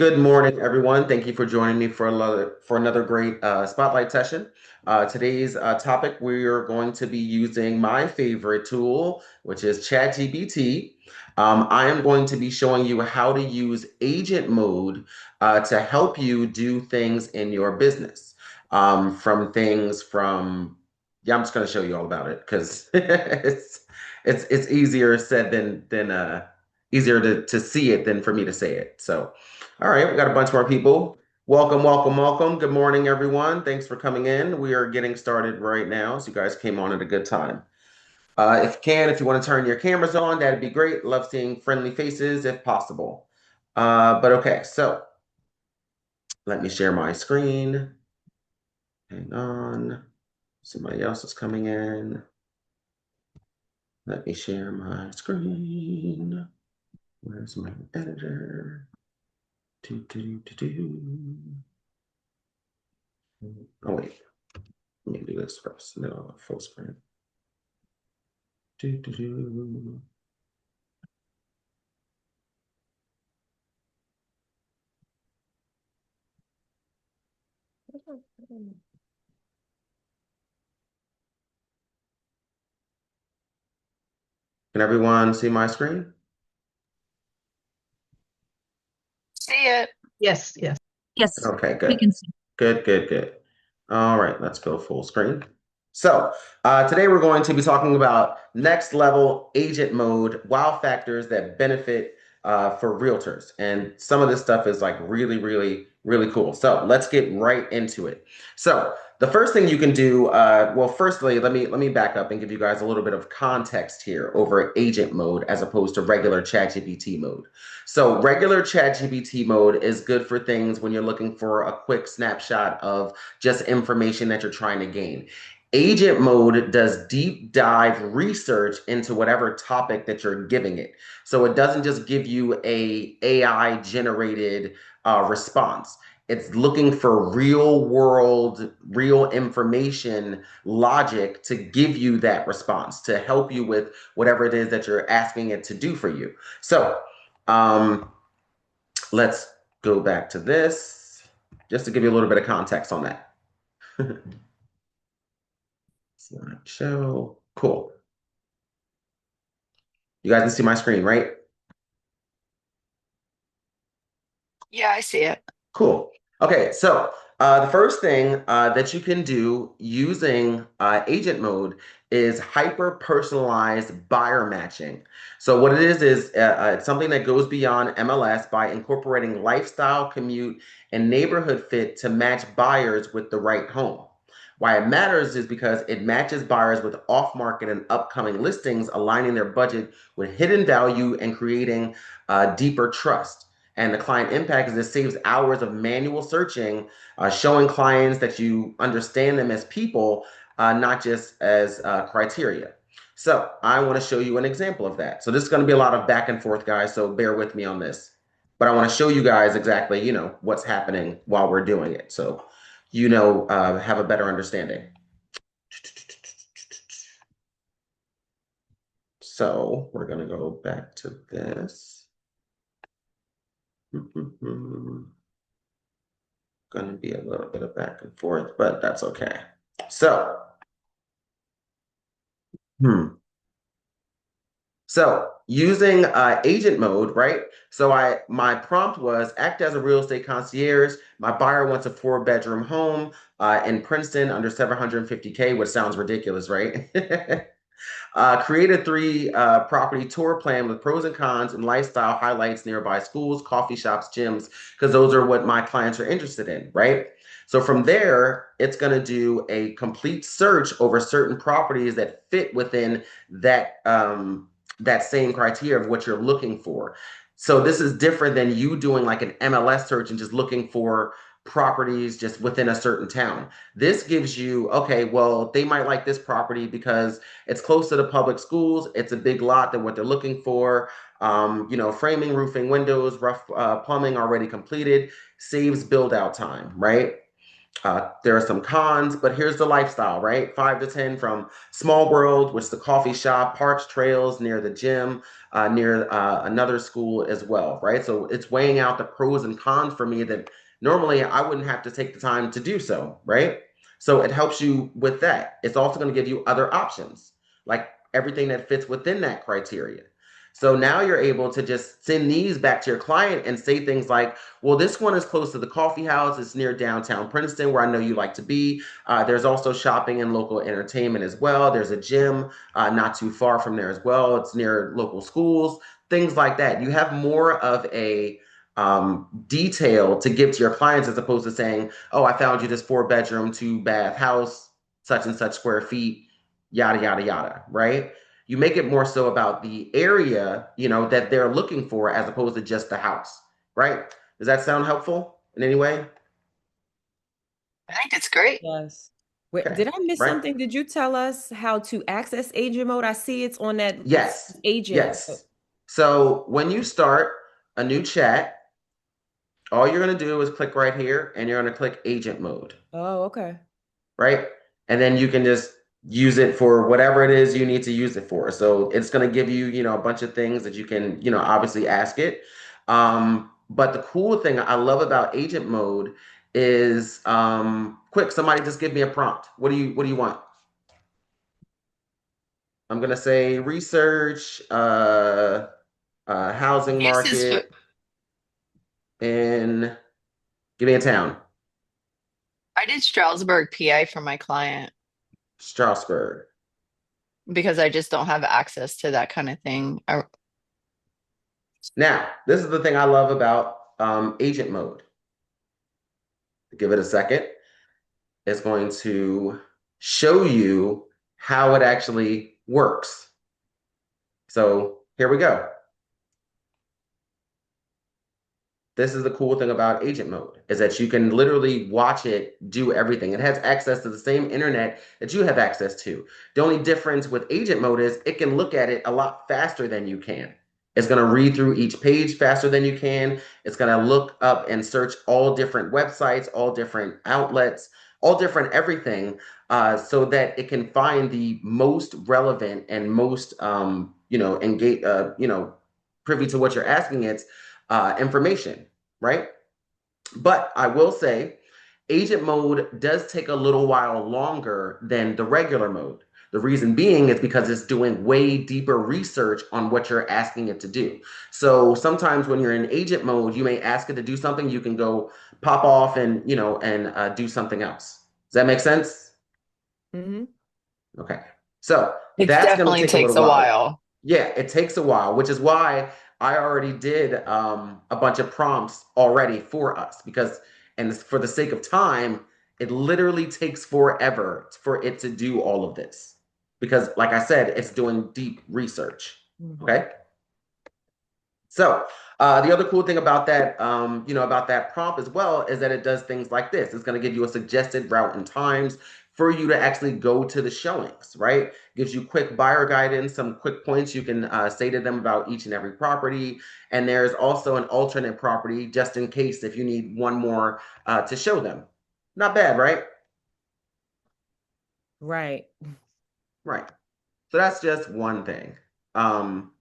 Good morning, everyone. Thank you for joining me for another great spotlight session. Today's topic, we are going to be using my favorite tool, which is ChatGPT. I am going to be showing you how to use agent mode to help you do things in your business. Yeah, I'm just going to show you all about it because it's easier said than easier to see it than for me to say it. So. All right, we got a bunch more people. Welcome, welcome, welcome. Good morning, everyone. Thanks for coming in. We are getting started right now, so you guys came on at a good time. If you want to turn your cameras on, that'd be great. Love seeing friendly faces if possible. But okay, so let me share my screen. Hang on. Somebody else is coming in. Let me share my screen. Where's my editor? Do, do, do, do. Oh, wait. Let me do this first. No, full screen. Do, do, do. Can everyone see my screen? See it. Yes, yes. Yes, Okay, we good. can see. Good, good, good. All right, let's go full screen. So today we're going to be talking about next level agent mode, wow factors that benefit for realtors. And some of this stuff is like really, really, really cool. So let's get right into it. So the first thing you can do, well, firstly, let me back up and give you guys a little bit of context here over agent mode as opposed to regular ChatGPT mode. So regular ChatGPT mode is good for things when you're looking for a quick snapshot of just information that you're trying to gain. Agent mode does deep dive research into whatever topic that you're giving it. So it doesn't just give you a AI generated response. It's looking for real world, real information logic to give you that response, to help you with whatever it is that you're asking it to do for you. So um, let's go back to this just to give you a little bit of context on that. Slideshow. Cool. You guys can see my screen, right? Yeah, I see it. Cool. Okay, so the first thing that you can do using agent mode is hyper personalized buyer matching. So what it is it's something that goes beyond MLS by incorporating lifestyle, commute, and neighborhood fit to match buyers with the right home. Why it matters is because it matches buyers with off-market and upcoming listings, aligning their budget with hidden value and creating deeper trust. And the client impact is it saves hours of manual searching, showing clients that you understand them as people, not just as criteria. So I want to show you an example of that. So this is going to be a lot of back and forth, guys. So bear with me on this. But I want to show you guys exactly, what's happening while we're doing it. So, have a better understanding. So we're going to go back to this. Going to be a little bit of back and forth, but that's okay. So, so using agent mode, right? So my prompt was act as a real estate concierge. My buyer wants a 4-bedroom home in Princeton under 750K, which sounds ridiculous, right? Create a 3 property tour plan with pros and cons and lifestyle highlights nearby schools, coffee shops, gyms, because those are what my clients are interested in, right? So from there, it's going to do a complete search over certain properties that fit within that same criteria of what you're looking for. So this is different than you doing like an MLS search and just looking for properties just within a certain town. This gives you, okay, well, they might like this property because it's close to the public schools. It's a big lot than what they're looking for. Framing, roofing, windows, rough plumbing already completed, saves build out time, right? There are some cons, but here's the lifestyle, right? 5 to 10 from Small World, which is the coffee shop, parks, trails near the gym, near another school as well, right? So it's weighing out the pros and cons for me that normally I wouldn't have to take the time to do so, right? So it helps you with that. It's also going to give you other options, like everything that fits within that criteria. So now you're able to just send these back to your client and say things like, well, this one is close to the coffee house. It's near downtown Princeton, where I know you like to be. There's also shopping and local entertainment as well. There's a gym not too far from there as well. It's near local schools, things like that. You have more of a detail to give to your clients as opposed to saying, oh, I found you this 4 bedroom, 2 bath house, such and such square feet, yada, yada, yada, right? You make it more so about the area, that they're looking for as opposed to just the house, right? Does that sound helpful in any way? I think it's great. Yes. Wait, Okay, did I miss right? something? Did you tell us how to access agent mode? I see it's on that it's Yes, agent. yes. So when you start a new chat, all you're going to do is click right here and you're going to click agent mode, Oh, okay. right? And then you can just use it for whatever it is you need to use it for. So it's going to give you, a bunch of things that you can, obviously ask it. But the cool thing I love about agent mode is quick, somebody just give me a prompt. What do you want? I'm gonna say research, housing This is, market, and give me a town, I did Stroudsburg, PA for my client Strasbourg. because I just don't have access to that kind of thing. Now, this is the thing I love about agent mode. Give it a second. It's going to show you how it actually works. So here we go. This is the cool thing about agent mode is that you can literally watch it do everything. It has access to the same internet that you have access to. The only difference with agent mode is it can look at it a lot faster than you can. It's going to read through each page faster than you can. It's going to look up and search all different websites, all different outlets, all different everything, so that it can find the most relevant and most, engage, privy to what you're asking it information, right? But I will say, agent mode does take a little while longer than the regular mode. The reason being is because it's doing way deeper research on what you're asking it to do. So sometimes when you're in agent mode, you may ask it to do something, you can go pop off and do something else. Does that make sense? Mm-hmm. Okay. So It that's going to definitely take a takes little a while. while. Yeah, it takes a while, which is why I already did a bunch of prompts already for us because, and for the sake of time, it literally takes forever for it to do all of this because, like I said, it's doing deep research. Okay. So the other cool thing about that, about that prompt as well, is that it does things like this. It's going to give you a suggested route and times for you to actually go to the showings, right? Gives you quick buyer guidance, some quick points you can say to them about each and every property. And there's also an alternate property just in case if you need one more to show them. Not bad, right? Right. Right. So that's just one thing. Um,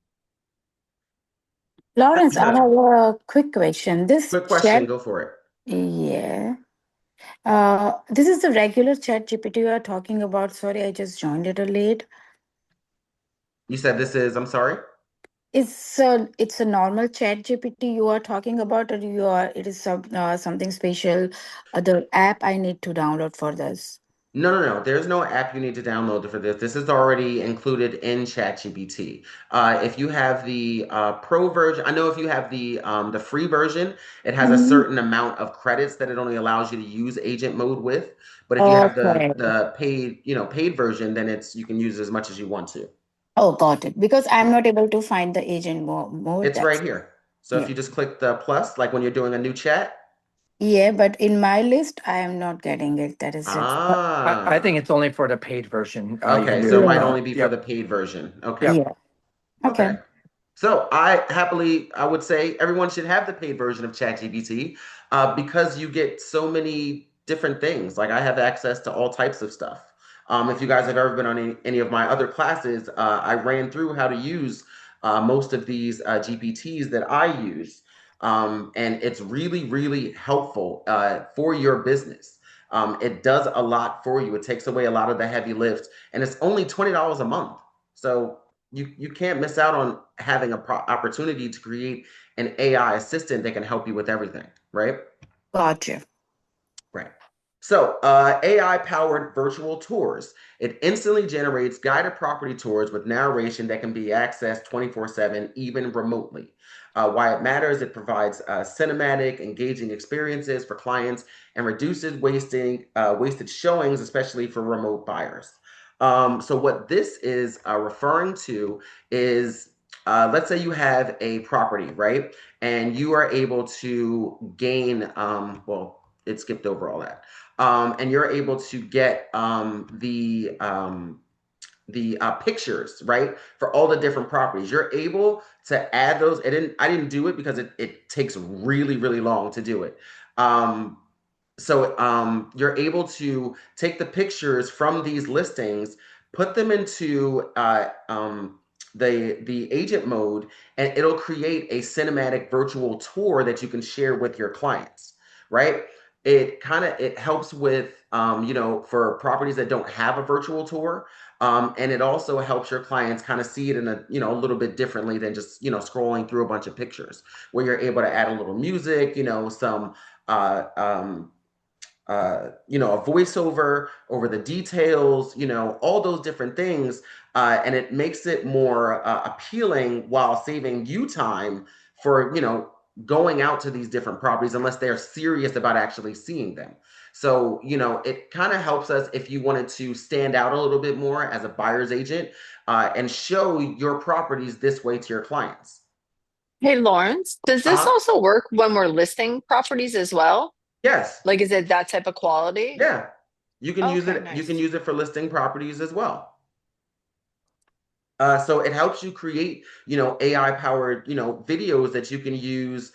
Lawrence, I have a quick question. This quick chat, question, go for it. yeah. This is the regular chat GPT you are talking about. Sorry, I just joined it a late. You said this is, I'm sorry? It's a normal chat GPT you are talking about, or it is something special, other app I need to download for this. No, no, no. There's no app you need to download for this. This is already included in ChatGPT. If you have the pro version, I know if you have the free version, it has a Mhm. certain amount of credits that it only allows you to use agent mode with. But if you have the Okay. the paid, paid version, then you can use as much as you want to. Oh, got it. Because I'm Yeah. not able to find the agent mode. It's right That's here. So if yeah. you just click the plus, like when you're doing a new chat, Yeah, but in my list, I am not getting it. That is just I think ah, it's only for the paid version. You can okay. So it do, might yeah, only be for the yep, paid version. Okay. yep. yeah. Okay. Okay. So I would say everyone should have the paid version of ChatGPT because you get so many different things. Like I have access to all types of stuff. If you guys have ever been on any of my other classes, I ran through how to use most of these GPTs that I use. And it's really, really helpful for your business. It does a lot for you. It takes away a lot of the heavy lift, and it's only $20 a month. So you can't miss out on having an opportunity to create an AI assistant that can help you with everything, right? Gotcha. Right. So, AI-powered virtual tours. It instantly generates guided property tours with narration that can be accessed 24/7, even remotely. Why it matters, it provides cinematic, engaging experiences for clients and reduces wasted showings, especially for remote buyers. So what this is referring to is, let's say you have a property, right? And you are able to gain, well, it skipped over all that. And you're able to get the pictures, right, for all the different properties. You're able to add those. I didn't do it because it takes really, really long to do it. So you're able to take the pictures from these listings, put them into the agent mode, and it'll create a cinematic virtual tour that you can share with your clients, right? It helps with for properties that don't have a virtual tour, and it also helps your clients kind of see it in a little bit differently than just scrolling through a bunch of pictures, where you're able to add a little music, some uh, um, a voiceover over the details, all those different things. And it makes it more appealing while saving you time for, going out to these different properties unless they're serious about actually seeing them. So, it kind of helps us if you wanted to stand out a little bit more as a buyer's agent and show your properties this way to your clients. Hey, Lawrence, does this Uh-huh. also work when we're listing properties as well? Yes. Like, is it that type of quality? Yeah. You can use Okay, it. You can nice. use it for listing properties as well. So it helps you create, AI powered, videos that you can use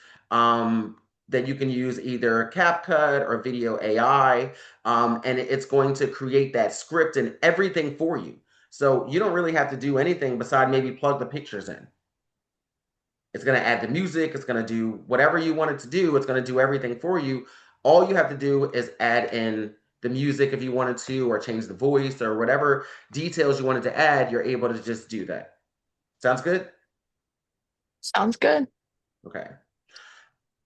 either CapCut or video AI, and it's going to create that script and everything for you. So you don't really have to do anything beside maybe plug the pictures in. It's going to add the music. It's going to do whatever you want it to do. It's going to do everything for you. All you have to do is add in the music if you wanted to, or change the voice or whatever details you wanted to add. You're able to just do that. Sounds good? Sounds good. Okay.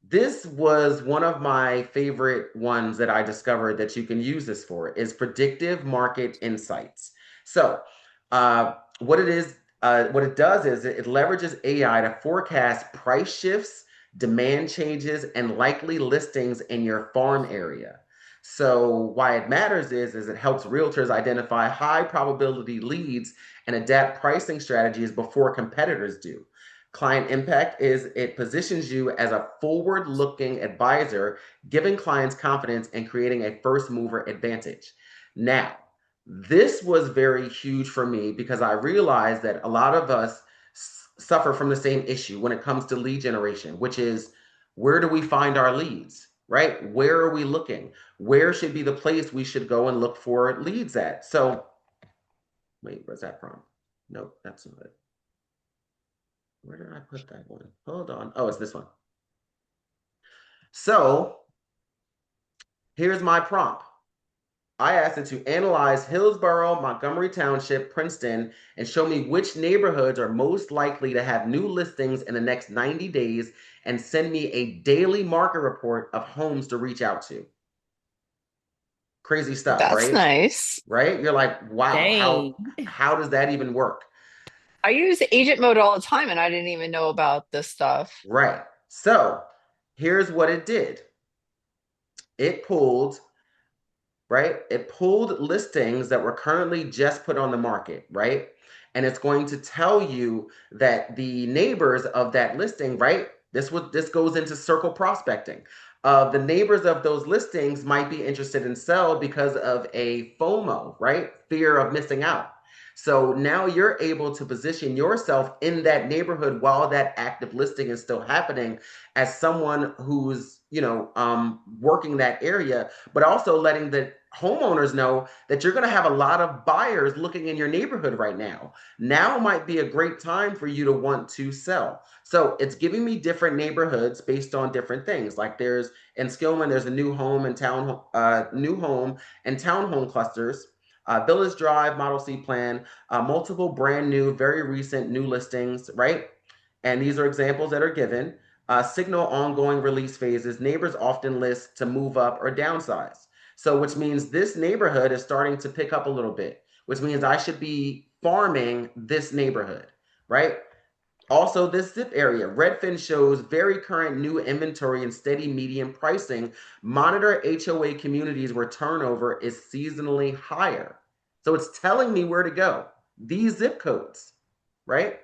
This was one of my favorite ones that I discovered that you can use this for is predictive market insights. So, what it does is it leverages AI to forecast price shifts, demand changes, and likely listings in your farm area. So, why it matters is it helps realtors identify high probability leads and adapt pricing strategies before competitors do. Client impact is it positions you as a forward looking advisor, giving clients confidence and creating a first mover advantage. Now, this was very huge for me because I realized that a lot of us suffer from the same issue when it comes to lead generation, which is where do we find our leads, right? Where are we looking? Where should be the place we should go and look for leads at? So, wait, where's that from? Nope, that's not it. Where did I put that one? Hold on. Oh, it's this one. So here's my prompt. I asked it to analyze Hillsborough, Montgomery Township, Princeton, and show me which neighborhoods are most likely to have new listings in the next 90 days and send me a daily market report of homes to reach out to. Crazy stuff, That's right? nice. Right? You're like, wow, Dang. how does that even work? I use agent mode all the time and I didn't even know about this stuff. Right. So here's what it did. It pulled right? It pulled listings that were currently just put on the market, right? And it's going to tell you that the neighbors of that listing, right? This goes into circle prospecting. The neighbors of those listings might be interested in sell because of a FOMO, right? Fear of missing out. So now you're able to position yourself in that neighborhood while that active listing is still happening as someone who's, working that area, but also letting the homeowners know that you're going to have a lot of buyers looking in your neighborhood right now. Now might be a great time for you to want to sell. So it's giving me different neighborhoods based on different things. Like there's in Skillman, there's a new home and townhome clusters. Village Drive, Model C plan, multiple brand new, very recent new listings, right? And these are examples that are given. Signal ongoing release phases. Neighbors often list to move up or downsize. So, which means this neighborhood is starting to pick up a little bit, which means I should be farming this neighborhood, right? Also, this zip area, Redfin shows very current new inventory and steady median pricing. Monitor HOA communities where turnover is seasonally higher. So it's telling me where to go. These zip codes, right?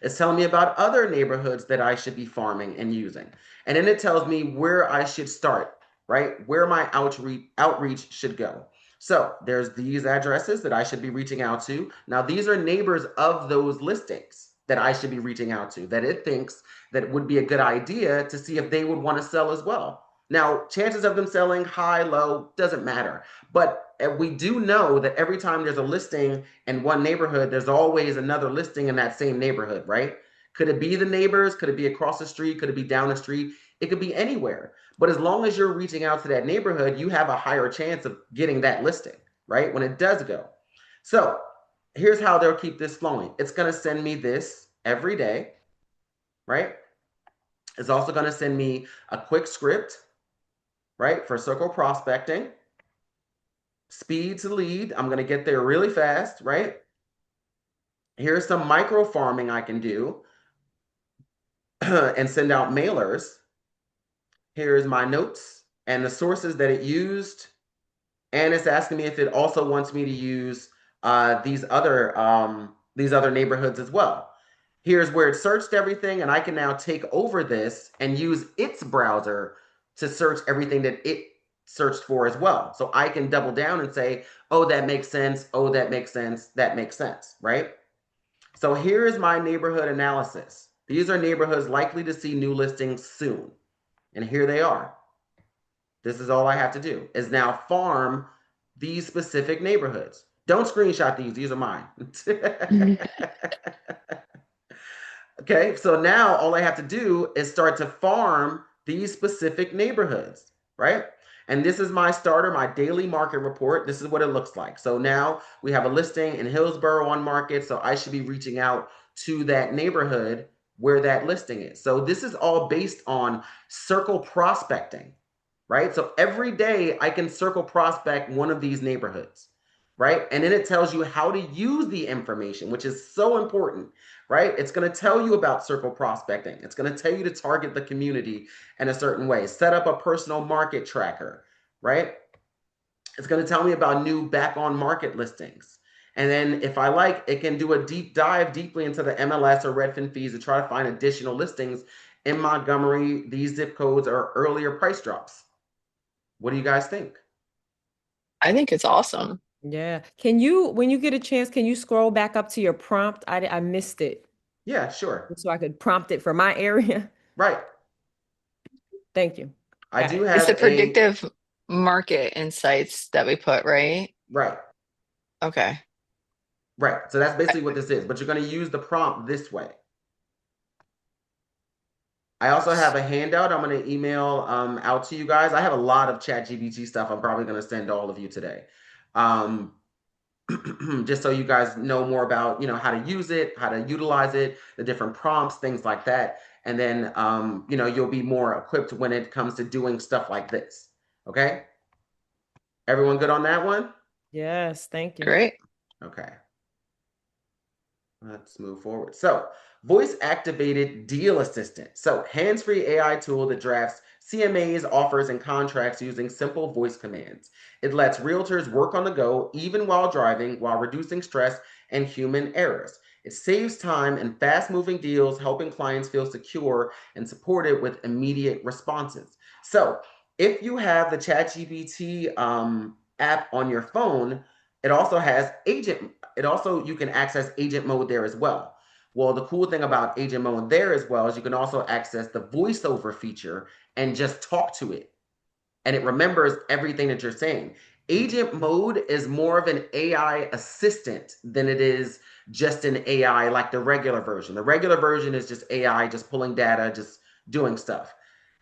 It's telling me about other neighborhoods that I should be farming and using. And then it tells me where I should start, right? Where my outreach should go. So there's these addresses that I should be reaching out to. Now, these are neighbors of those listings that I should be reaching out to, that it thinks that it would be a good idea to see if they would want to sell as well. Now, chances of them selling, high, low, doesn't matter. But we do know that every time there's a listing in one neighborhood, there's always another listing in that same neighborhood, right? Could it be the neighbors? Could it be across the street? Could it be down the street? It could be anywhere. But as long as you're reaching out to that neighborhood, you have a higher chance of getting that listing, right? When it does go. So here's how they'll keep this flowing. It's going to send me this every day, right? It's also going to send me a quick script, right, for circle prospecting. Speed to lead. I'm going to get there really fast, right? Here's some micro farming I can do and send out mailers. Here's my notes and the sources that it used. And it's asking me if it also wants me to use these other neighborhoods as well. Here's where it searched everything, and I can now take over this and use its browser to search everything that it searched for as well. So I can double down and say, oh, that makes sense. Oh, that makes sense. That makes sense, right? So here is my neighborhood analysis. These are neighborhoods likely to see new listings soon. And here they are. This is all I have to do is now farm these specific neighborhoods. Don't screenshot these. These are mine. Okay, so now all I have to do is start to farm these specific neighborhoods, right? And this is my starter, my daily market report. This is what it looks like. So now we have a listing in Hillsborough on market. So I should be reaching out to that neighborhood where that listing is. So this is all based on circle prospecting, right? So every day I can circle prospect one of these neighborhoods, right? And then it tells you how to use the information, which is so important, right? It's going to tell you about circle prospecting. It's going to tell you to target the community in a certain way, set up a personal market tracker, right? It's going to tell me about new back on market listings. And then if I like, it can do a deep dive deeply into the MLS or Redfin fees to try to find additional listings in Montgomery. These zip codes are earlier price drops. What do you guys think? I think it's awesome. Yeah. Can you, when you get a chance, can you scroll back up to your prompt? I missed it. Yeah, sure. So I could prompt it for my area. Right. Thank you. I Got do it. It's the have predictive market insights that we put, right? right. Okay. Right. So that's basically what this is, but you're going to use the prompt this way. I also have a handout I'm going to email out to you guys. I have a lot of Chat-GPT stuff I'm probably going to send all of you today. Just so you guys know more about, how to use it, how to utilize it, the different prompts, things like that. And then, you'll be more equipped when it comes to doing stuff like this. Okay. Everyone good on that one? Yes. Thank you. Great. Okay. Let's move forward. So, voice activated deal assistant. So, hands-free AI tool that drafts CMAs, offers, and contracts using simple voice commands. It lets realtors work on the go even while driving, while reducing stress and human errors. It saves time and fast-moving deals, helping clients feel secure and supported with immediate responses. So, if you have the ChatGPT app on your phone, It also has agent, it also, you can access agent mode there as well. Well, the cool thing about agent mode there as well is you can also access the voiceover feature and just talk to it. And it remembers everything that you're saying. Agent mode is more of an AI assistant than it is just an AI like the regular version. The regular version is just AI, just pulling data, just doing stuff.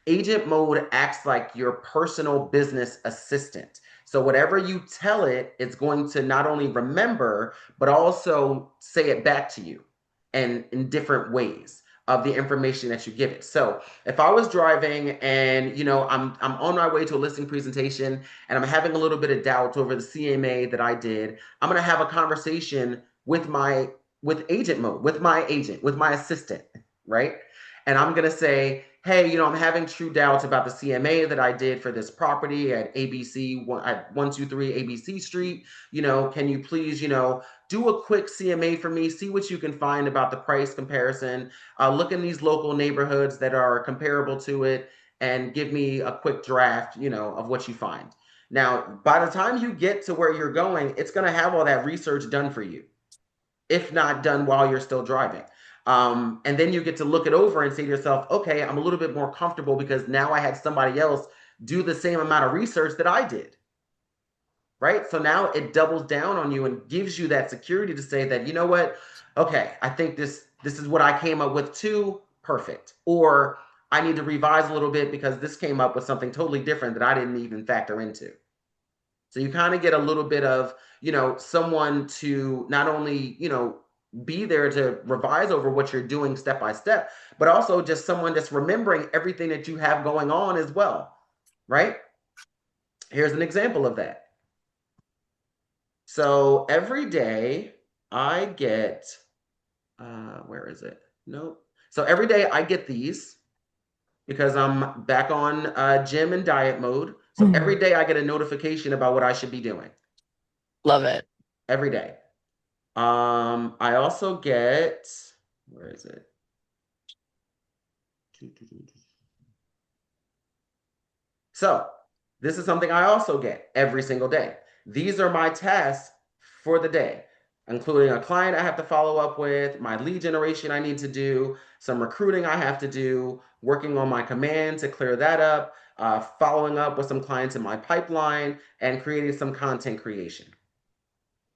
Agent mode acts like your personal business assistant. So whatever you tell it, it's going to not only remember, but also say it back to you and in different ways of the information that you give it. So if I was driving and I'm on my way to a listing presentation and I'm having a little bit of doubt over the CMA that I did, I'm gonna have a conversation with agent mode, with my agent, with my assistant, right? And I'm gonna say, hey, I'm having true doubts about the CMA that I did for this property at ABC at 123 ABC Street. Can you please, do a quick CMA for me, see what you can find about the price comparison, look in these local neighborhoods that are comparable to it, and give me a quick draft, of what you find. Now, by the time you get to where you're going, it's going to have all that research done for you, if not done while you're still driving. And then you get to look it over and say to yourself, okay, I'm a little bit more comfortable because now I had somebody else do the same amount of research that I did. Right? So now it doubles down on you and gives you that security to say that, you know what? Okay, I think this is what I came up with too. Perfect. Or I need to revise a little bit because this came up with something totally different that I didn't even factor into. So you kind of get a little bit of, someone to not only, be there to revise over what you're doing step by step, but also just someone that's remembering everything that you have going on as well, right? Here's an example of that. So every day I get, where is it? Nope. So every day I get these because I'm back on gym and diet mode. So every day I get a notification about what I should be doing. Love it. Every day. I also get, where is it? So this is something I also get every single day. These are my tasks for the day, including a client I have to follow up with, my lead generation I need to do, some recruiting I have to do, working on my command to clear that up, following up with some clients in my pipeline, and creating some content creation.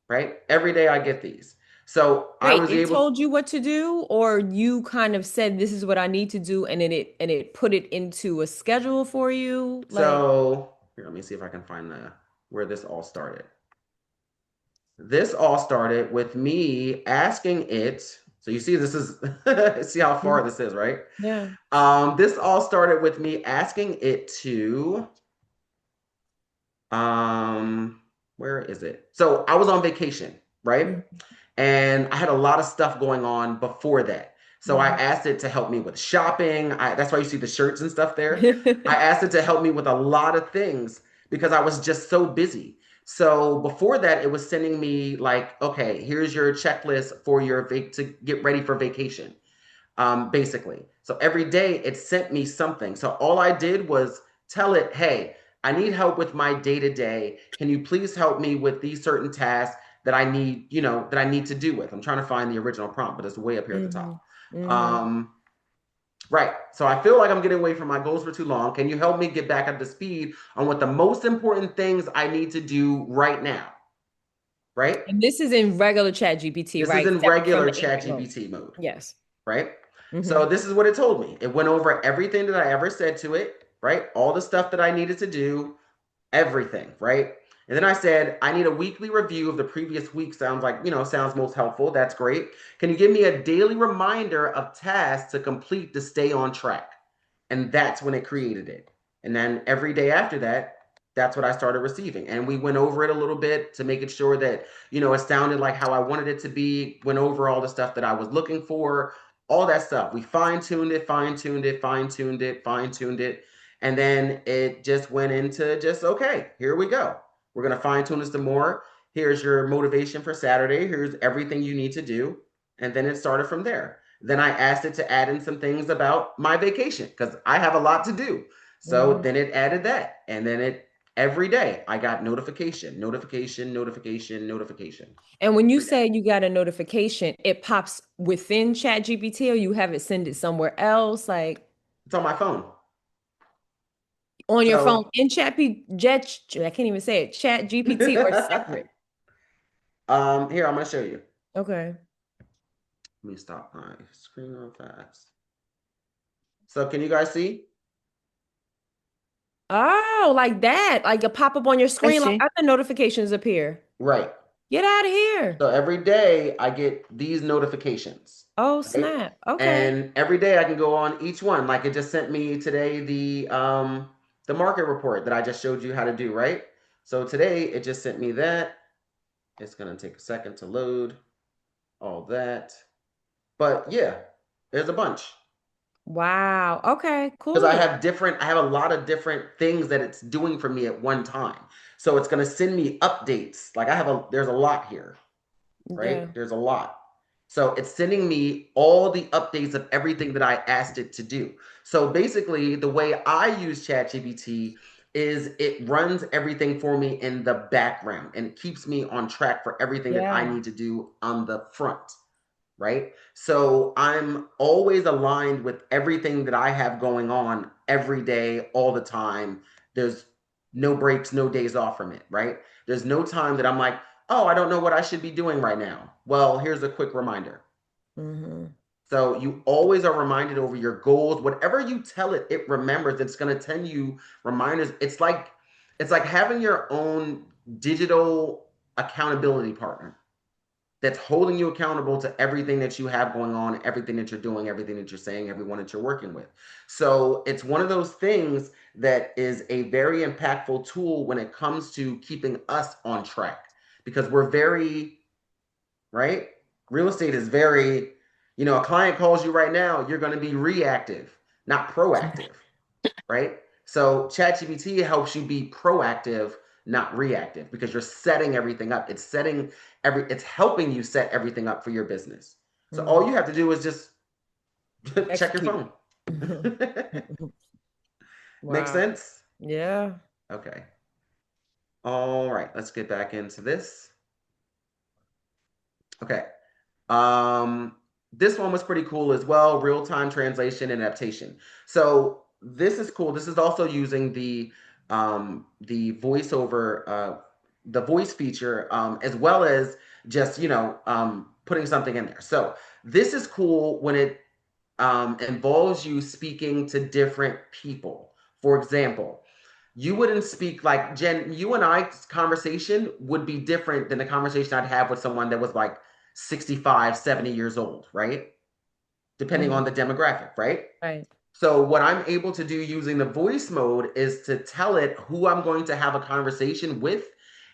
Right? Every day I get these. So I Wait, was it able. told you what to do, or you kind of said this is what I need to do, and then it put it into a schedule for you? Like, So here, let me see if I can find where this all started. This all started with me asking it. So you see, this is see how far this is, right? yeah. This all started with me asking it to where is it? So I was on vacation, right? And I had a lot of stuff going on before that. So I asked it to help me with shopping. That's why you see the shirts and stuff there. I asked it to help me with a lot of things because I was just so busy. So before that, it was sending me like, okay, here's your checklist for to get ready for vacation, basically. So every day it sent me something. So all I did was tell it, hey, I need help with my day to day. Can you please help me with these certain tasks that I need, that I need to do with? I'm trying to find the original prompt, but it's way up here at the top. Right. So I feel like I'm getting away from my goals for too long. Can you help me get back up to speed on what the most important things I need to do right now? Right. And this is in regular Chat-GPT, This is right? in Separate from regular the agent mode. Chat-GPT mode. Yes. Right. So this is what it told me. It went over everything that I ever said to it, right? All the stuff that I needed to do, everything, right? And then I said, I need a weekly review of the previous week. Sounds like, sounds most helpful. That's great. Can you give me a daily reminder of tasks to complete to stay on track? And that's when it created it. And then every day after that, that's what I started receiving. And we went over it a little bit to make it sure that, it sounded like how I wanted it to be, went over all the stuff that I was looking for, all that stuff. We fine-tuned it, fine-tuned it, fine-tuned it, fine-tuned it. And then it just went into just, okay, here we go. We're going to fine-tune this some more. Here's your motivation for Saturday. Here's everything you need to do. And then it started from there. Then I asked it to add in some things about my vacation because I have a lot to do. So then it added that. And then it every day I got notification. And when you Every day. say you got a notification, it pops within ChatGPT or you have it send it somewhere else, like It's on my phone. on your phone So in I can't even say it, ChatGPT or separate. here, I'm gonna show you. Okay. Let me stop my screen real fast. So can you guys see? Oh, like that. Like a pop-up on your I screen, like see. other notifications appear. Right. Get out of here. So every day I get these notifications, Oh, right? snap. Okay. And every day I can go on each one. Like it just sent me today the market report that I just showed you how to do, right? So today it just sent me that. It's gonna take a second to load all that. But yeah, there's a bunch. Wow. Okay, Because cool. I have a lot of different things that it's doing for me at one time. So it's gonna send me updates. Like there's a lot here, Yeah. right? There's a lot. So it's sending me all the updates of everything that I asked it to do. So basically, the way I use ChatGPT is it runs everything for me in the background and it keeps me on track for everything that I Yeah. need to do on the front, right? So I'm always aligned with everything that I have going on every day, all the time. There's no breaks, no days off from it, right? There's no time that I'm like, oh, I don't know what I should be doing right now. Well, here's a quick reminder. Mm-hmm. So you always are reminded over your goals. Whatever you tell it, it remembers. It's going to send you reminders. It's like having your own digital accountability partner that's holding you accountable to everything that you have going on, everything that you're doing, everything that you're saying, everyone that you're working with. So it's one of those things that is a very impactful tool when it comes to keeping us on track because we're very, right? Real estate is very, a client calls you right now, you're going to be reactive, not proactive, right? So ChatGPT helps you be proactive, not reactive, because you're setting everything up. It's helping you set everything up for your business. So all you have to do is just check your Execute. phone. Make Wow. sense? Yeah. Okay. All right, let's get back into this. Okay. This one was pretty cool as well, real-time translation and adaptation. So this is cool. This is also using the voiceover, the voice feature, as well as just, putting something in there. So this is cool when it involves you speaking to different people. For example, you wouldn't speak like Jen, you and I's conversation would be different than the conversation I'd have with someone that was like 65, 70 years old, right? Depending Mhm. on the demographic, right? Right. So what I'm able to do using the voice mode is to tell it who I'm going to have a conversation with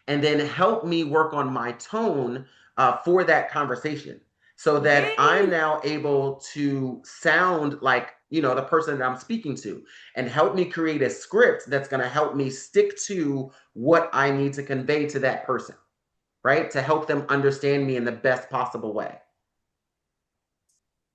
and then help me work on my tone for that conversation so that I'm Dang. now able to sound like, the person that I'm speaking to and help me create a script that's going to help me stick to what I need to convey to that person, right? To help them understand me in the best possible way.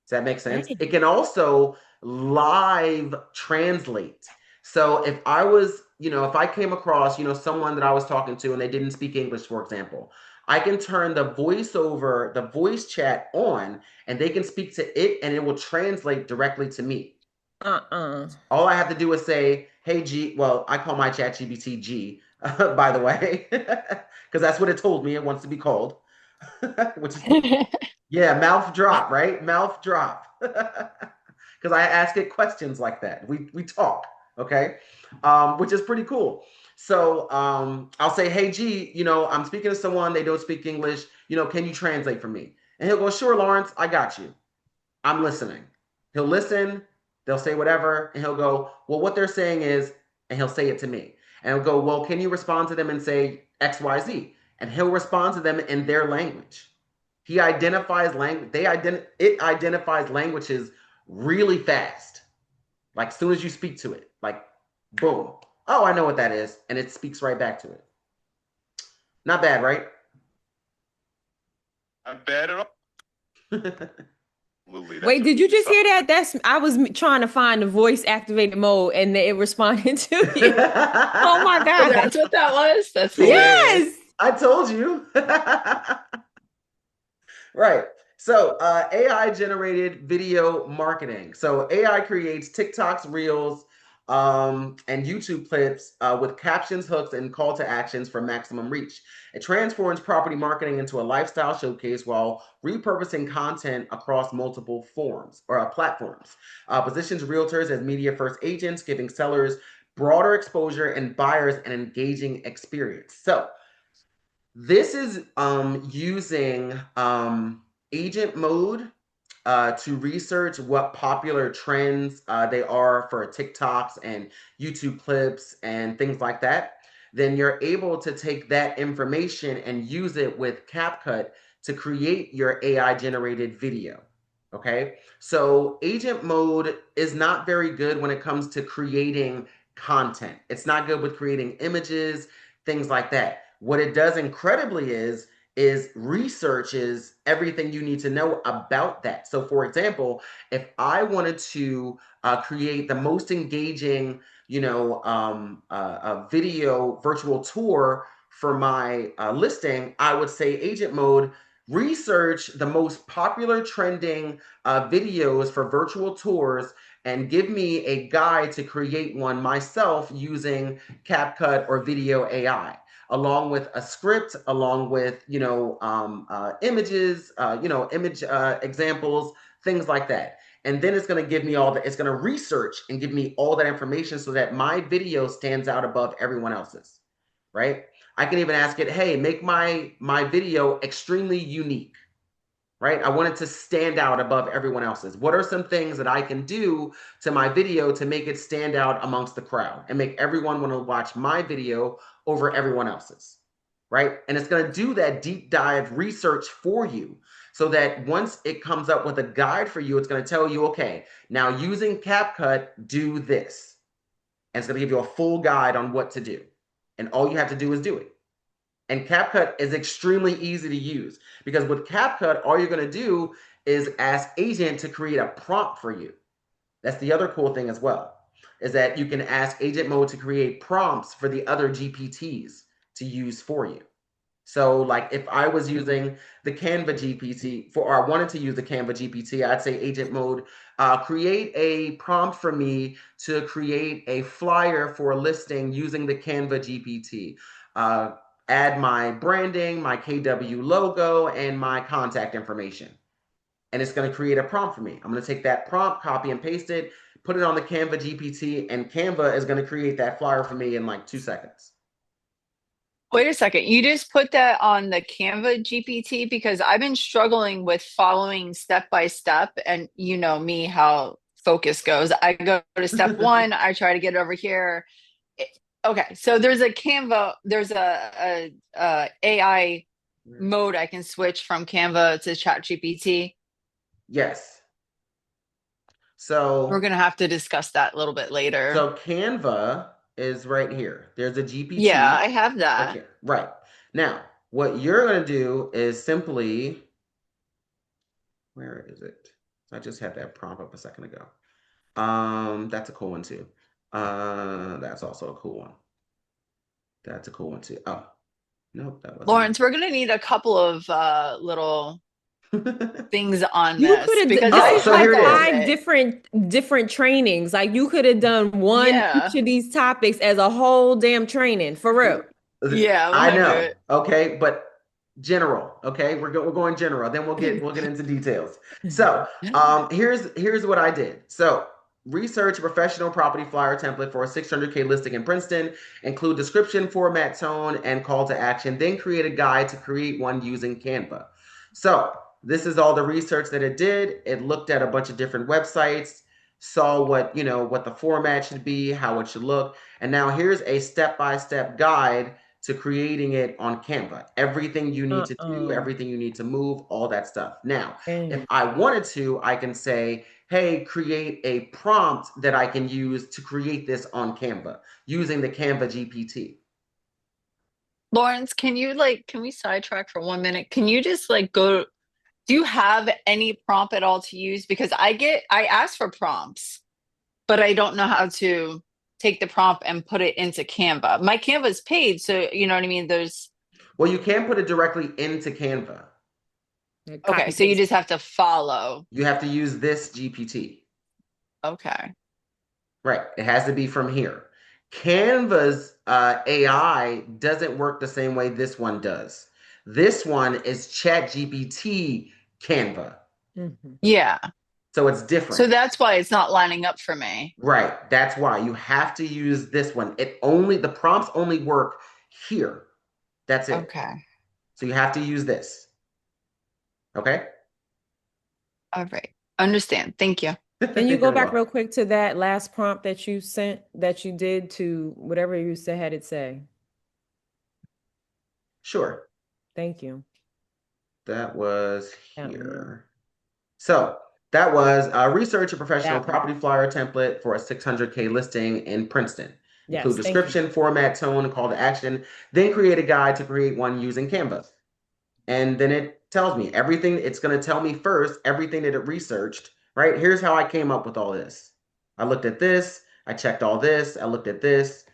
Does that make sense? Dang. It can also live translate. So if I was, if I came across, someone that I was talking to and they didn't speak English, for example, I can turn the voiceover, the voice chat on, and they can speak to it and it will translate directly to me. Uh-uh. All I have to do is say, hey, G, well, I call my chat GBT G, by the way, because that's what it told me it wants to be called, which is yeah, mouth drop, right? Mouth drop. Because I ask it questions like that. We talk, okay? Which is pretty cool. So I'll say, hey G, I'm speaking to someone, they don't speak English, can you translate for me? And he'll go, sure, Lawrence, I got you. I'm listening. He'll listen, they'll say whatever, and he'll go, well, what they're saying is, and he'll say it to me. And he'll go, well, can you respond to them and say XYZ? And he'll respond to them in their language. He identifies language. It identifies languages really fast. Like as soon as you speak to it, like boom. Oh, I know what that is, and it speaks right back to it. Not bad, right? Not bad at all. Absolutely. That's Wait, what did you you just saw. hear that? I was trying to find the voice activated mode and it responded to you. Oh my God. That's what that was? That's See? hilarious. Yes. I told you. Right. So, AI generated video marketing. So, AI creates TikToks, Reels, and YouTube clips with captions, hooks, and call to actions for maximum reach. It transforms property marketing into a lifestyle showcase while repurposing content across multiple forms or platforms. Positions realtors as media first agents, giving sellers broader exposure and buyers an engaging experience. So, this is using agent mode to research what popular trends they are for TikToks and YouTube clips and things like that. Then you're able to take that information and use it with CapCut to create your AI generated video. Okay, so agent mode is not very good when it comes to creating content. It's not good with creating images, things like that. What it does incredibly is researches everything you need to know about that. So, for example, if I wanted to create the most engaging, a video virtual tour for my listing, I would say agent mode. Research the most popular trending videos for virtual tours and give me a guide to create one myself using CapCut or Video AI along with a script, along with images, image examples, things like that. And then it's going to give me it's going to research and give me all that information so that my video stands out above everyone else's, right? I can even ask it, hey, make my video extremely unique, right? I want it to stand out above everyone else's. What are some things that I can do to my video to make it stand out amongst the crowd and make everyone want to watch my video over everyone else's, right? And it's going to do that deep dive research for you so that once it comes up with a guide for you, it's going to tell you, okay, now using CapCut, do this. And it's going to give you a full guide on what to do. And all you have to do is do it. And CapCut is extremely easy to use because with CapCut, all you're going to do is ask Agent to create a prompt for you. That's the other cool thing as well, is that you can ask Agent Mode to create prompts for the other GPTs to use for you. So like if I was using the Canva GPT or I wanted to use the Canva GPT, I'd say Agent Mode, create a prompt for me to create a flyer for a listing using the Canva GPT. Add my branding, my KW logo, and my contact information. And it's going to create a prompt for me. I'm going to take that prompt, copy and paste it, put it on the Canva GPT, and Canva is going to create that flyer for me in like 2 seconds. Wait a second. You just put that on the Canva GPT because I've been struggling with following step by step. And you know me, how focus goes. I go to step one, I try to get it over here. Okay, so there's a Canva, there's a AI mode I can switch from Canva to ChatGPT. Yes. We're So, gonna have to discuss that a little bit later. so Canva is right here. There's a Yeah, GPT I have right that. here. Right. Now, what you're going to do is simply, where is it? I just had that prompt up a second ago. That's a cool one too. That's also a cool one. That's a cool one too. Oh, nope, that wasn't Lawrence, we're gonna need a couple of little it. things on You this could have because this Oh, I is so like here it struggle is. with five it. different trainings. Like you could have done one Yeah, each of these topics as a whole damn training for real. yeah, I'm I gonna do know. it. Okay, but general. Okay, we're going general. Then we'll get into details. So here's what I did. So research a professional property flyer template for a 600K listing in Princeton. Include description, format, tone, and call to action. Then create a guide to create one using Canva. So this is all the research that it did. It looked at a bunch of different websites, saw what the format should be, how it should look, and now here's a step-by-step guide to creating it on Canva. Everything you need to do, Uh-uh. everything you need to move, all that stuff. Now, if Damn. I wanted to, I can say, hey, create a prompt that I can use to create this on Canva using the Canva GPT. Lawrence, can we sidetrack for 1 minute? Can you just go Do you have any prompt at all to use? Because I ask for prompts, but I don't know how to take the prompt and put it into Canva. My Canva is paid, so you know what I mean? Well, you can put it directly into Canva. Okay, Copy so you paste. just have to follow. You have to use this GPT. Okay. Right. It has to be from here. Canva's AI doesn't work the same way this one does. This one is Chat-GPT Canva. Mhm. Yeah. So it's So different. that's why it's not lining up for me. Right. That's why you have to use this one. The prompts only work here. That's it. Okay. So you have to use this. Okay? All right. Understand. Thank you. Can you go You're back welcome. real quick to that last prompt that you sent, that you did to whatever you said had it say? Sure. Thank you. That was Count me in. here. So that was research a professional That one. property flyer template for a 600K listing in Princeton. Include Yes, thank you. description, format, tone, call to action, then create a guide to create one using Canva. And then it tells me everything. It's going to tell me first everything that it researched, right? Here's how I came up with all this. I looked at this, I checked all this, I looked at this,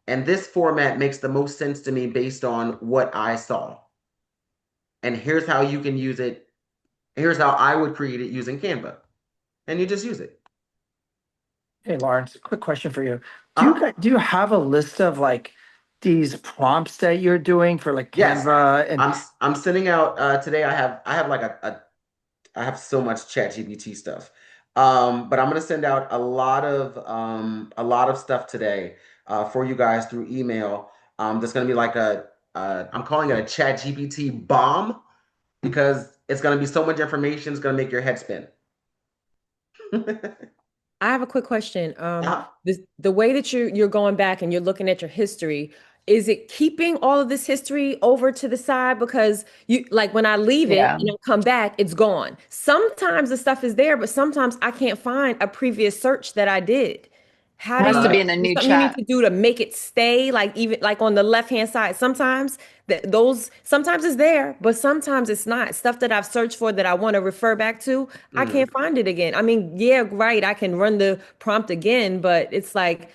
and this format makes the most sense to me based on what I saw. And here's how you can use it. Here's how I would create it using Canva. And you just use it. Hey, Lawrence, quick question for you. Uh, Do you have a list of like these prompts that you're doing for like yes, Canva and I'm sending out today. I have like I have so much Chat GPT stuff. But I'm gonna send out a lot of stuff today for you guys through email. There's gonna be like I'm calling it a Chat GPT bomb because it's gonna be so much information, it's gonna make your head spin. I have a quick question. Uh, The way that you're going back and you're looking at your history, is it keeping all of this history over to the side? Because you, like, when I leave it Yeah. and I come back, it's gone. Sometimes the stuff is there, but sometimes I can't find a previous search that I did. How It do has to you, be uh, in a there's new something you need chat. to do to make it stay, like even like on the left-hand side. Sometimes those, sometimes it's there, but sometimes it's not. Stuff that I've searched for that I want to refer back to, I mhm. can't find it again. I mean, yeah, right, I can run the prompt again, but it's like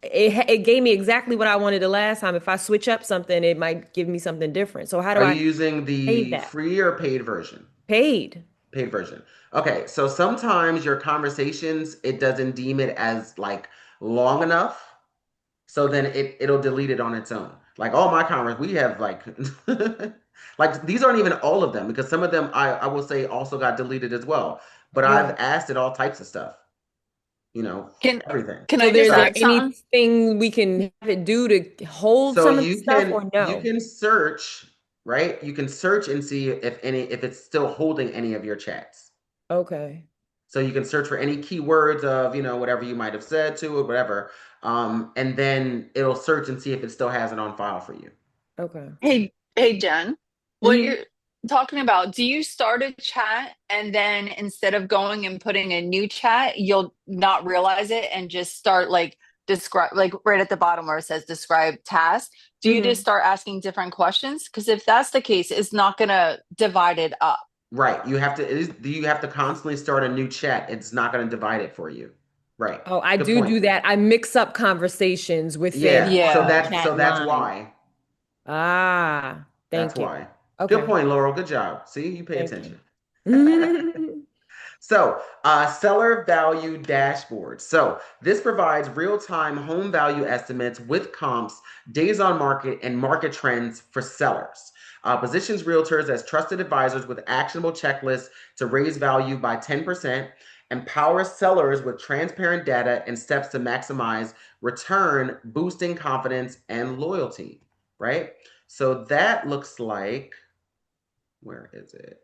it gave me exactly what I wanted the last time. If I switch up something, it might give me something different. So how do Are you I using save the that? free or paid version? Paid. Paid version. Okay, so sometimes your conversations, it doesn't deem it as like long enough. So then it'll delete it on its own. Like all my conversations, we have like like these aren't even all of them because some of them I will say also got deleted as well. But I've Yeah. asked it all types of stuff, Can everything. can So I just is there add So something? anything we can have it do to hold so some of the stuff or you no? can search, right? You can search and see if it's still holding any of your chats. Okay. So you can search for any keywords of, whatever you might have said to it, whatever. And then it'll search and see if it still has it on file for you. Okay. Hey, Jen, what Mhm. you're talking about, do you start a chat and then instead of going and putting a new chat, you'll not realize it and just start like describe, like right at the bottom where it says describe task? Do you just Mhm. start asking different questions? Because if that's the case, it's not gonna divide it up. Right. You have to constantly start a new chat. It's not going to divide it for you. Right. Oh, I Good do point. do that. I mix up conversations within Yeah. So Yeah. the that's so chat that's line. why. Ah, That's thank you. why. Good Okay. point, Laurel. Good job. See, you pay Thank you. attention. So, seller value dashboard. So, this provides real-time home value estimates with comps, days on market, and market trends for sellers. Positions realtors as trusted advisors with actionable checklists to raise value by 10%, empowers sellers with transparent data and steps to maximize return, boosting confidence and loyalty, right? So, that looks like, where is it?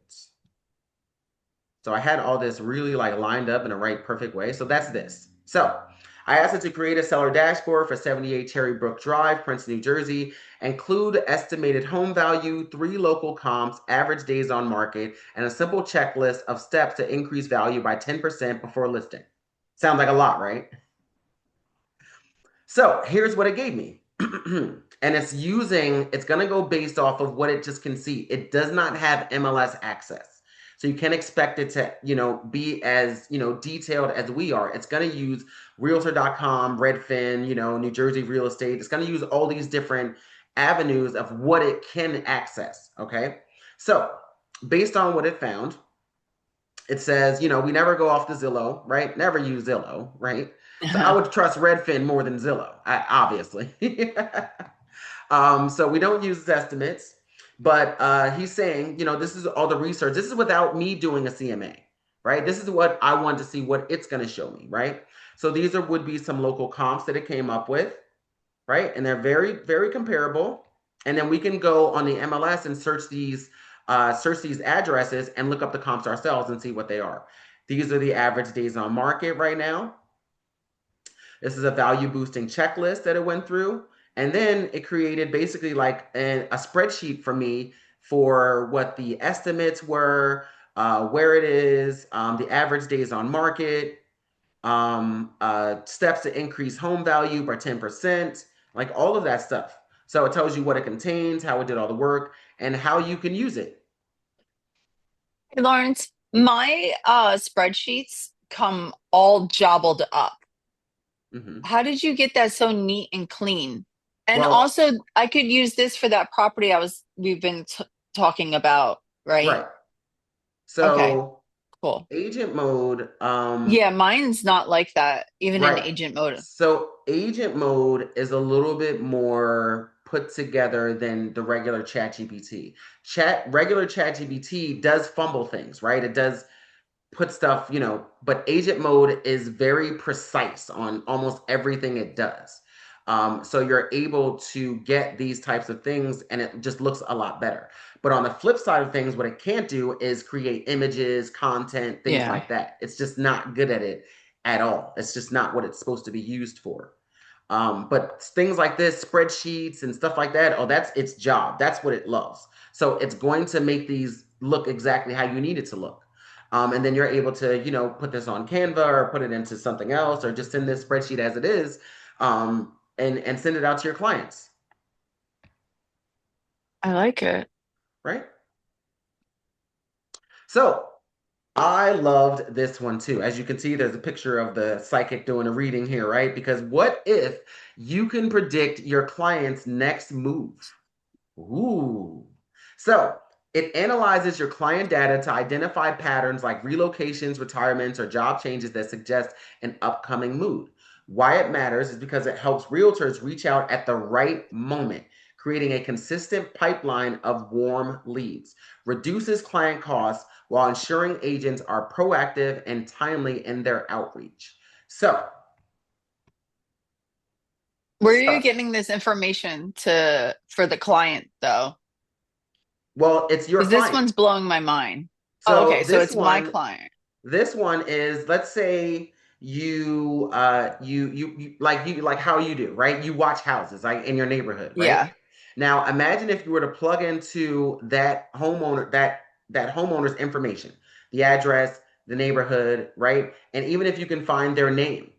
So I had all this really like lined up in the right perfect way. So that's this. So I asked it to create a seller dashboard for 78 Cherry Brook Drive, Princeton, New Jersey, include estimated home value, 3 local comps, average days on market, and a simple checklist of steps to increase value by 10% before listing. Sounds like a lot, right? So here's what it gave me. And it's going to go based off of what it just can see. It does not have MLS access. So you can expect it to, be as, detailed as we are. It's going to use realtor.com, Redfin, New Jersey real estate. It's going to use all these different avenues of what it can access. Okay. So based on what it found, it says, we never go off the Zillow, right? Never use Zillow, right? So I would trust Redfin more than Zillow, obviously. So we don't use estimates, but he's saying, this is all the research. This is without me doing a CMA, right? This is what I want to see what it's going to show me, right? So these would be some local comps that it came up with, right? And they're very, very comparable. And then we can go on the MLS and search these addresses and look up the comps ourselves and see what they are. These are the average days on market right now. This is a value boosting checklist that it went through. And then it created basically like a spreadsheet for me for what the estimates were, where it is, the average days on market, steps to increase home value by 10%, like all of that stuff. So it tells you what it contains, how it did all the work, and how you can use it. Hey, Lawrence, my spreadsheets come all jobbled up. Mm-hmm. How did you get that so neat and clean? And Well, also, I could use this for that property we've been talking about, right? right. Okay, So cool. agent mode, Yeah, mine's not like that, even in right. agent mode. So agent mode is a little bit more put together than the regular ChatGPT. Regular ChatGPT does fumble things, right? It does put stuff, but agent mode is very precise on almost everything it does. So you're able to get these types of things and it just looks a lot better. But on the flip side of things, what it can't do is create images, content, things Yeah. like that. It's just not good at it at all. It's just not what it's supposed to be used for. But things like this, spreadsheets and stuff like that, that's its job. That's what it loves. So it's going to make these look exactly how you need it to look. And then you're able to, put this on Canva or put it into something else or just send this spreadsheet as it is, and send it out to your clients, I like it. right? So I loved this one too. As you can see, there's a picture of the psychic doing a reading here, right? Because what if you can predict your client's next move? Ooh. So it analyzes your client data to identify patterns like relocations, retirements, or job changes that suggest an upcoming move. Why it matters is because it helps realtors reach out at the right moment, creating a consistent pipeline of warm leads, reduces client costs while ensuring agents are proactive and timely in their outreach. So, Where are you so getting this information for the client though? well, it's your Because this client. one's blowing my mind. Oh, So okay. So it's my client. this one is, let's say you like how you do, right? You watch houses like in your neighborhood, right? Yeah. Now imagine if you were to plug into that homeowner's information, the address, the neighborhood, right? And even if you can find their name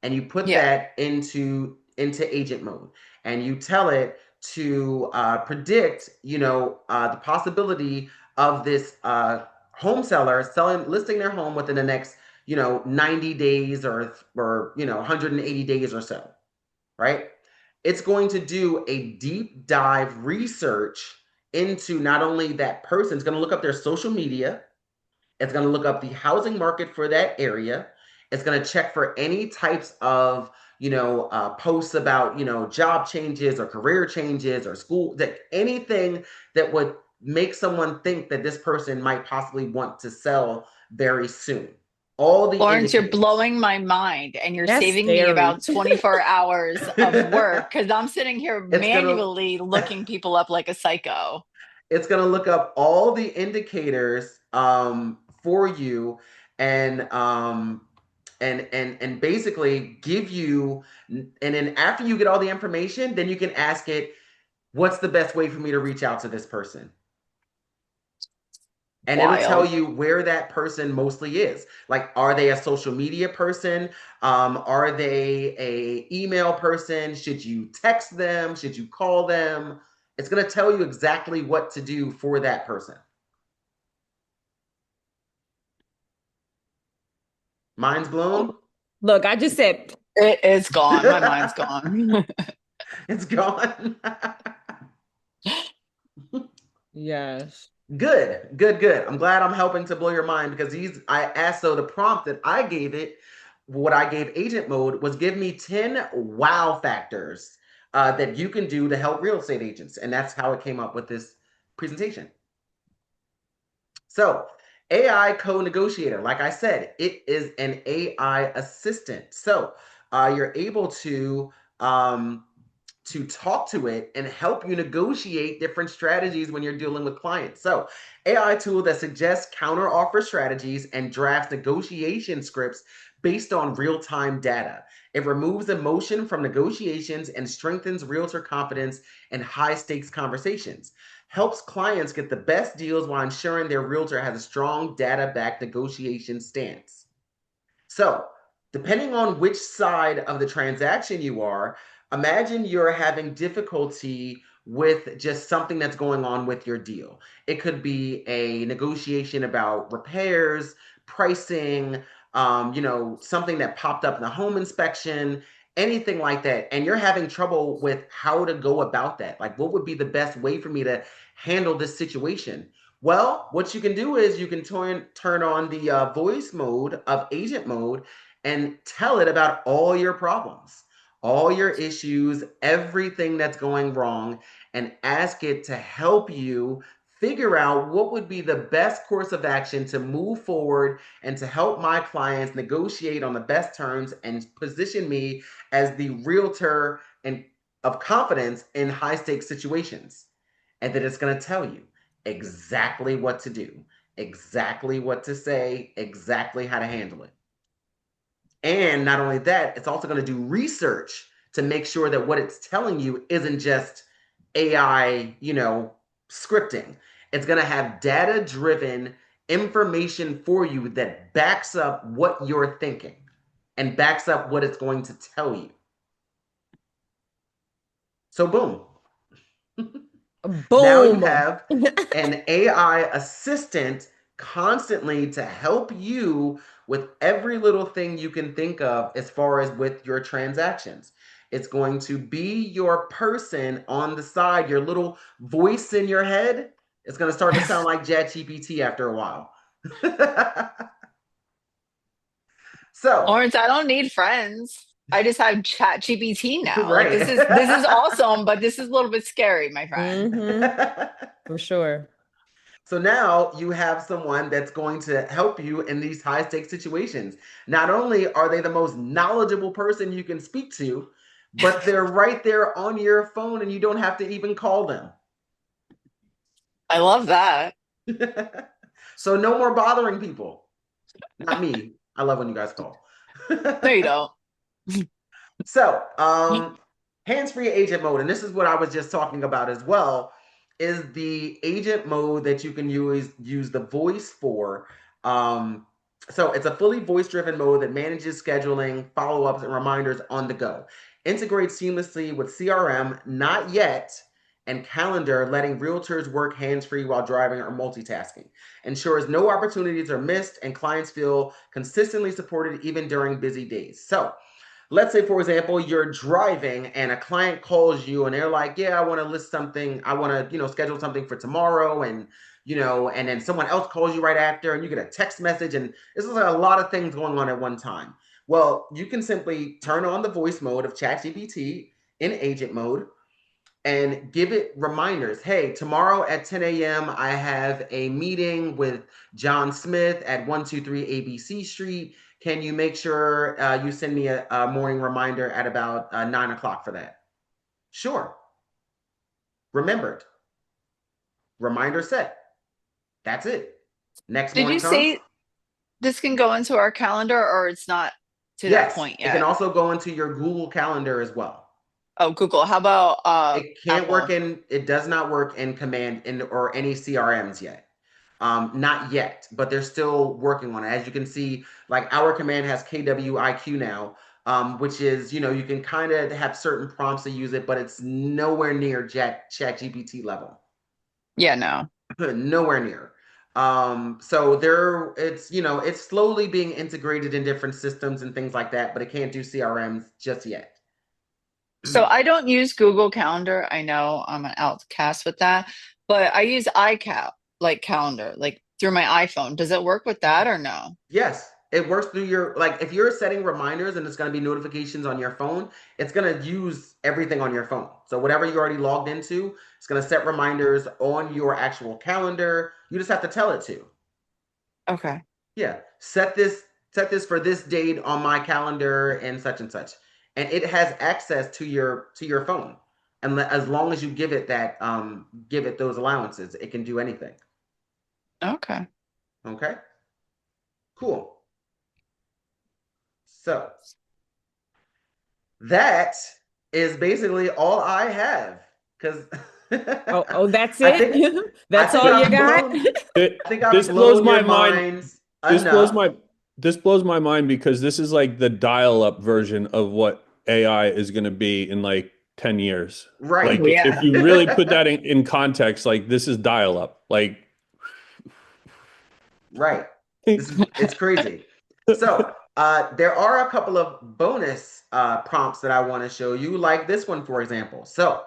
and you put Yeah. that into agent mode and you tell it to predict the possibility of this home seller listing their home within the next 90 days or 180 days or so, right? It's going to do a deep dive research into not only that person, it's going to look up their social media, it's going to look up the housing market for that area. It's going to check for any types of, posts about, job changes or career changes or school, that anything that would make someone think that this person might possibly want to sell very soon. All the Lawrence, you're indicators. blowing my mind and you're That's saving me scary. about 24 hours of work because I'm sitting here It's gonna manually looking people up like a psycho. it's going to look up all the indicators for you and and basically give you, and then after you get all the information, then you can ask it, what's the best way for me to reach out to this person? And it'll tell Wild. you where that person mostly is. Like, are they a social media person? Are they a email person? Should you text them? Should you call them? It's going to tell you exactly what to do for that person. Mind's blown? Look, I just said, It's gone. My mind's gone. It's gone. yes. Good, good, good. I'm glad I'm helping to blow your mind because I asked, so the prompt that I gave it, what I gave agent mode was give me 10 wow factors that you can do to help real estate agents. And that's how it came up with this presentation. So, AI co-negotiator, like I said, it is an AI assistant. So, you're able to talk to it and help you negotiate different strategies when you're dealing with clients. So, AI tool that suggests counter offer strategies and drafts negotiation scripts based on real-time data. It removes emotion from negotiations and strengthens realtor confidence in high-stakes conversations. Helps clients get the best deals while ensuring their realtor has a strong data-backed negotiation stance. So, depending on which side of the transaction you are, imagine you're having difficulty with just something that's going on with your deal. It could be a negotiation about repairs, pricing, something that popped up in the home inspection, anything like that. And you're having trouble with how to go about that. Like, what would be the best way for me to handle this situation? Well, what you can do is you can turn on the voice mode of agent mode and tell it about all your problems, all your issues, everything that's going wrong, and ask it to help you figure out what would be the best course of action to move forward and to help my clients negotiate on the best terms and position me as the realtor and of confidence in high stakes situations. And then it's going to tell you exactly what to do, exactly what to say, exactly how to handle it. And not only that, it's also going to do research to make sure that what it's telling you isn't just AI, scripting. It's going to have data driven information for you that backs up what you're thinking and backs up what it's going to tell you. So, boom. Now you Boom. have an AI assistant constantly to help you with every little thing you can think of as far as with your transactions. It's going to be your person on the side, your little voice in your head. It's going to start to sound like Chat-GPT after a while. So, Lawrence, I don't need friends. I just have Chat-GPT now. Like right. this is awesome, but this is a little bit scary, my friend. For sure. So now you have someone that's going to help you in these high stakes situations. Not only are they the most knowledgeable person you can speak to, but they're right there on your phone and you don't have to even call them. I love that. So no more bothering people. Not me. I love when you guys call. No, you don't. So, hands-free agent mode, and this is what I was just talking about as well, is the agent mode that you can use the voice for. So it's a fully voice-driven mode that manages scheduling, follow-ups, and reminders on the go. Integrates seamlessly with CRM, not yet, and calendar, letting realtors work hands-free while driving or multitasking. Ensures no opportunities are missed, and clients feel consistently supported even during busy days. So let's say, for example, you're driving and a client calls you and they're like, yeah, I want to list something. I want to, schedule something for tomorrow. And then someone else calls you right after and you get a text message. And this is like a lot of things going on at one time. Well, you can simply turn on the voice mode of ChatGPT in agent mode and give it reminders. Hey, tomorrow at 10 a.m., I have a meeting with John Smith at 123 ABC Street. Can you make sure you send me a morning reminder at about 9 o'clock for that? Sure. Remembered. Reminder set. That's it. Next Did morning you comes. say this can go into our calendar or it's not to that Yes, point it can yet? also go into your Google Calendar as well. Oh, Google. How about It can't work Apple? it does not work in command in or any CRMs yet. Not yet, but they're still working on it. As you can see, like our command has KWIQ now, which is, you can kind of have certain prompts to use it, but it's nowhere near Chat GPT level. Yeah, no. Nowhere near. So it's slowly being integrated in different systems and things like that, but it can't do CRMs just yet. So I don't use Google Calendar. I know I'm an outcast with that, but I use iCal like calendar, like through my iPhone. Does it work with that or no? Yes, it works through your, like, if you're setting reminders and it's going to be notifications on your phone, it's going to use everything on your phone. So whatever you already logged into, it's going to set reminders on your actual calendar. You just have to tell it to. Okay. Yeah, set this for this date on my calendar and such, and it has access to your phone. And as long as you give it those allowances, it can do anything. Okay. Okay, cool. So that is basically all I have, because Oh, that's I think it? I That's think all you I've got? blown I think I've This blows blown your my mind. minds This blows enough. my this blows my mind because this is like the dial-up version of what AI is going to be in like 10 years. Right. Oh Like if yeah. you really put that in context, like this is dial-up. Like Right. It's crazy. So there are a couple of bonus prompts that I want to show you, like this one, for example. So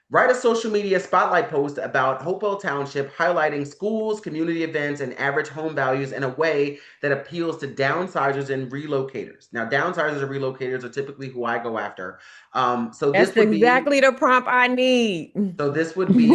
write a social media spotlight post about Hopewell Township, highlighting schools, community events, and average home values in a way that appeals to downsizers and relocators. Now, downsizers and relocators are typically who I go after. So That's this would be exactly the prompt I need. so this would be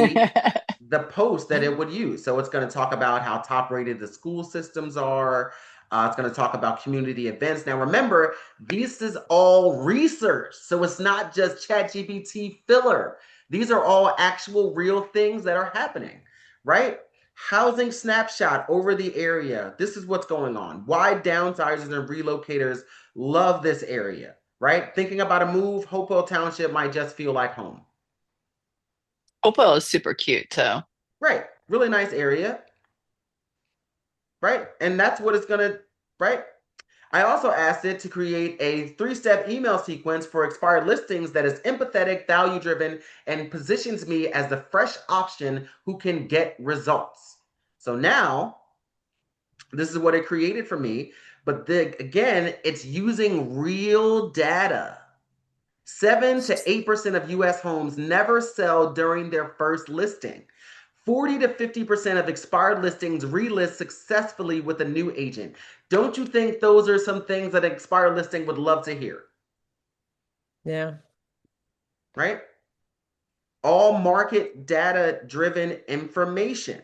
the post that it would use. So it's going to talk about how top rated the school systems are. It's going to talk about community events. Now, remember, this is all research. So it's not just ChatGPT filler. These are all actual real things that are happening, right? Housing snapshot over the area. This is what's going on. Why downsizers and relocators love this area, right? Thinking about a move, Hopewell Township might just feel like home. Hopewell is super cute too. Right. Really nice area. Right. And that's what it's going to, right? I also asked it to create a 3-step email sequence for expired listings that is empathetic, value driven, and positions me as the fresh option who can get results. So now, this is what it created for me. But again, it's using real data. 7 to 8% of US homes never sell during their first listing. 40 to 50% of expired listings relist successfully with a new agent. Don't you think those are some things that an expired listing would love to hear? Yeah. Right? All market data driven information.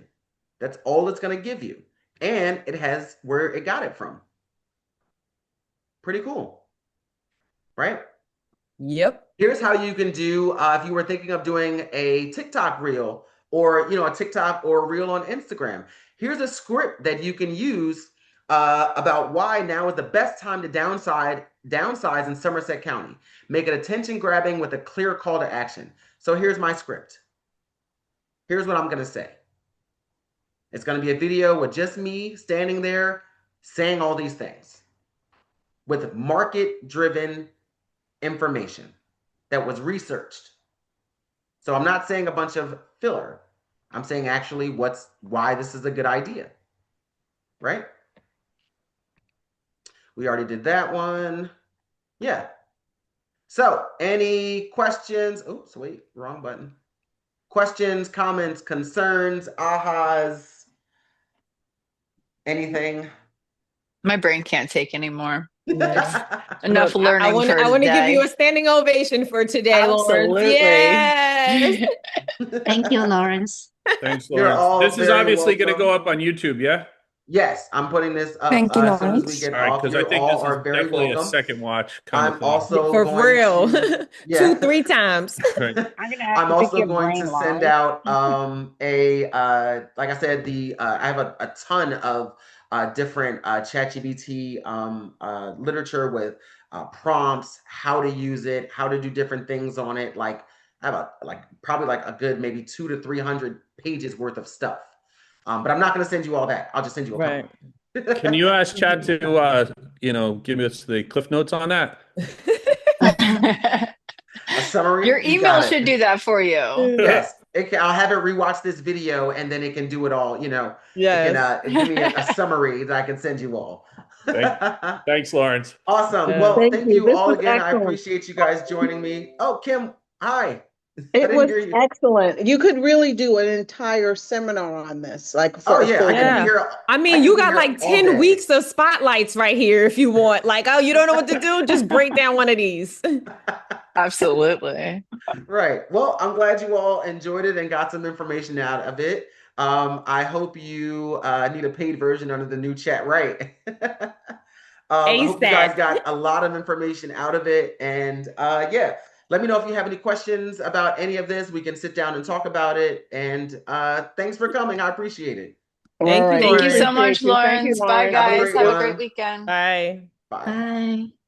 That's all it's going to give you. And it has where it got it from. Pretty cool. Right? Yep. Here's how you can do if you were thinking of doing a TikTok reel or a TikTok or a reel on Instagram. Here's a script that you can use about why now is the best time to downsize in Somerset County. Make it attention grabbing with a clear call to action. So here's my script. Here's what I'm going to say. It's going to be a video with just me standing there saying all these things with market driven information that was researched. So I'm not saying a bunch of filler. I'm saying actually why this is a good idea. Right? We already did that one. Yeah. So any questions? Oops, wait, wrong button. Questions, comments, concerns, ahas, anything? My brain can't take anymore. Yeah. Enough Look, I learning want for I want to give you today. a standing ovation for today, Lawrence. Absolutely. Yes. Thank you, Lawrence. thanks, You're Lawrence. all This is very obviously going to welcome. go up on YouTube, yeah? Yes, I'm putting this up Thank you, as soon as we Lawrence. get All right, off. because I You think all this is are very definitely a welcome. second watch kind of I'm thing. also For going real. to, 2-3 times. Right. I'm gonna have I'm to pick also your going to brain, send Lawrence. out like I said, I have a ton of different ChatGPT literature with prompts, how to use it, how to do different things on it. Like I have probably like a good maybe 200 to 300 pages worth of stuff. But I'm not going to send you all that. I'll just send you a Right. couple. Can you ask Chat to give us the cliff notes on that? A summary? Your You email got should it. do that for you. Yes. I'll have it rewatch this video and then it can do it all, you know. It can Yes. give me a summary that I can send you all. Thanks, Lawrence. Awesome. Yes. Well, Thank thank you. you This all was again. I excellent. appreciate you guys joining me. Oh, Kim, hi. I It didn't was hear you. excellent. You could really do an entire seminar on this, like Oh for a yeah, I full can be day. Yeah. here. I I mean, can you be got here like all 10 day. weeks of spotlights right here if you want. Like, oh, you don't know what to do? Just break down one of these. Absolutely. Right. Well, I'm glad you all enjoyed it and got some information out of it. I hope you need a paid version under the new chat, right? I hope you guys ASAP. got a lot of information out of it. And yeah, let me know if you have any questions about any of this. We can sit down and talk about it. And thanks for coming. I appreciate it. All Thank you, right. We Thank you so Lauren. much, appreciate you. Thank you, Lawrence. Bye, Lauren. Have a guys. great Have a great one. weekend. Bye. Bye. Bye.